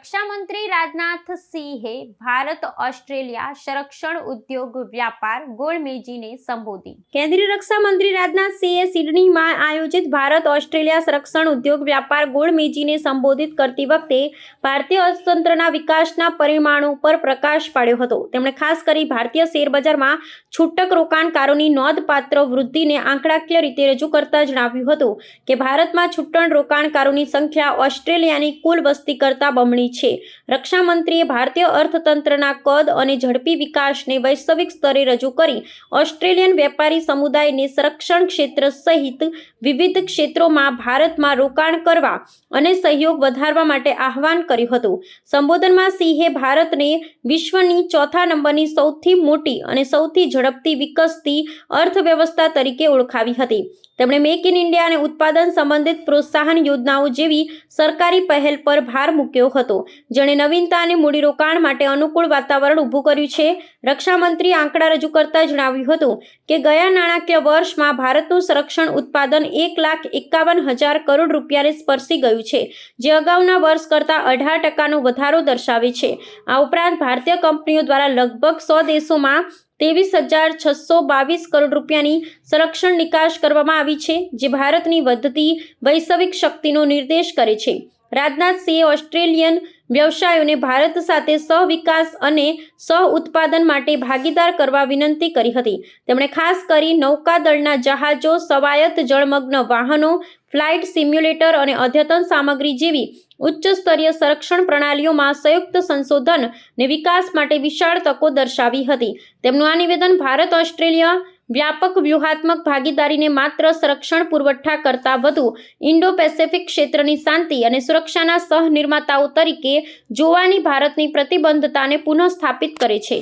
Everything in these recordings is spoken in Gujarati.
रक्षा मंत्री राजनाथ सिंहे भारत ऑस्ट्रेलिया संरक्षण उद्योग व्यापार गोलमेजीने संबोधी। केंद्रीय रक्षा मंत्री राजनाथ सिंहे सिडनीમાં આયોજિત ભારત ઓસ્ટ્રેલિયા સંરક્ષણ ઉદ્યોગ વ્યાપાર ગોળમેજીને સંબોધિત કરતી વખતે ભારતીય અર્થતંત્રના વિકાસના પરિમાણો પર પ્રકાશ પાડ્યો હતો। તેમણે ખાસ કરી ભારતીય શેરબજારમાં છૂટક રોકાણકારોની નોંધપાત્ર વૃદ્ધિને આંકડાકીય રીતે રજૂ કરતા જણાવ્યું હતું કે ભારતમાં છૂટક રોકાણકારોની સંખ્યા ઓસ્ટ્રેલિયાની કુલ વસ્તી કરતાં બમણી છે। રક્ષા મંત્રીએ ભારતીય અર્થતંત્રના કદ અને ઝડપી વિકાસને વૈશ્વિક સ્તરે રજૂ કરી ઓસ્ટ્રેલિયન વેપારી સમુદાયને સંરક્ષણ ક્ષેત્ર સહિત વિવિધ ક્ષેત્રોમાં ભારતમાં રોકાણ કરવા અને સહયોગ વધારવા માટે આહ્વાન કર્યું હતું। સંબોધનમાં સિંહે ભારતને વિશ્વની ચોથા નંબરની સૌથી મોટી અને સૌથી ઝડપથી વિકસતી અર્થવ્યવસ્થા તરીકે ઓળખાવી હતી। તેમણે મેક ઇન ઇન્ડિયા અને ઉત્પાદન સંબંધિત પ્રોત્સાહન યોજનાઓ જેવી સરકારી પહેલ પર ભાર મૂક્યો હતો, જેણે નવીનતા અને મૂડીરોકાણ માટે અનુકૂળ વાતાવરણ ઊભું કર્યું છે। રક્ષા મંત્રીએ આંકડા રજૂ કરતા જણાવ્યું હતું કે ગયા નાણાકીય વર્ષમાં ભારતનું સંરક્ષણ ઉત્પાદન 1,51,000 કરોડ રૂપિયાને સ્પર્શી ગયું છે, જે અગાઉના વર્ષ કરતાં 18% વધારો દર્શાવે છે। આ ઉપરાંત ભારતીય કંપનીઓ દ્વારા લગભગ 100 દેશોમાં 23,622 કરોડ રૂપિયાની સંરક્ષણ નિકાસ કરવામાં આવી છે, જે ભારતની વધતી વૈશ્વિક શક્તિનો નિર્દેશ કરે છે। રાજનાથ સિંહે ઓસ્ટ્રેલિયન વ્યવસાયોને ભારત સાથે સહવિકાસ અને સહઉત્પાદન માટે ભાગીદાર કરવા વિનંતી કરી હતી। તેમણે ખાસ કરી નૌકાદળના જહાજો, સ્વાયત્ત જળમગ્ન વાહનો, ફ્લાઇટ સિમ્યુલેટર અને અદ્યતન સામગ્રી જેવી ઉચ્ચ સ્તરીય સંરક્ષણ પ્રણાલીઓમાં સંયુક્ત સંશોધન અને વિકાસ માટે વિશાળ તકો દર્શાવી હતી। તેમનું આ નિવેદન ભારત ઓસ્ટ્રેલિયા વ્યાપક વ્યૂહાત્મક ભાગીદારીને માત્ર સંરક્ષણ પુરવઠા કરતાં વધુ ઇન્ડો પેસિફિક ક્ષેત્રની શાંતિ અને સુરક્ષાના સહનિર્માતાઓ તરીકે જોવાની ભારતની પ્રતિબદ્ધતાને પુનઃસ્થાપિત કરે છે।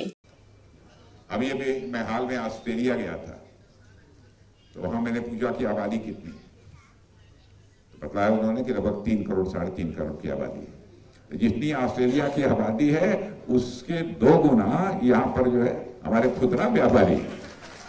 अभी मैं हाल में ऑस्ट्रेलिया गया था, तो वहां मैंने पूछा कि आबादी कितनी, तो बताया उन्होंने कि लगभग 3 करोड़ 3.5 करोड़ की आबादी है। तो जितनी ऑस्ट्रेलिया की आबादी है उसके 2 गुना यहाँ पर जो है हमारे खुदरा व्यापारी है।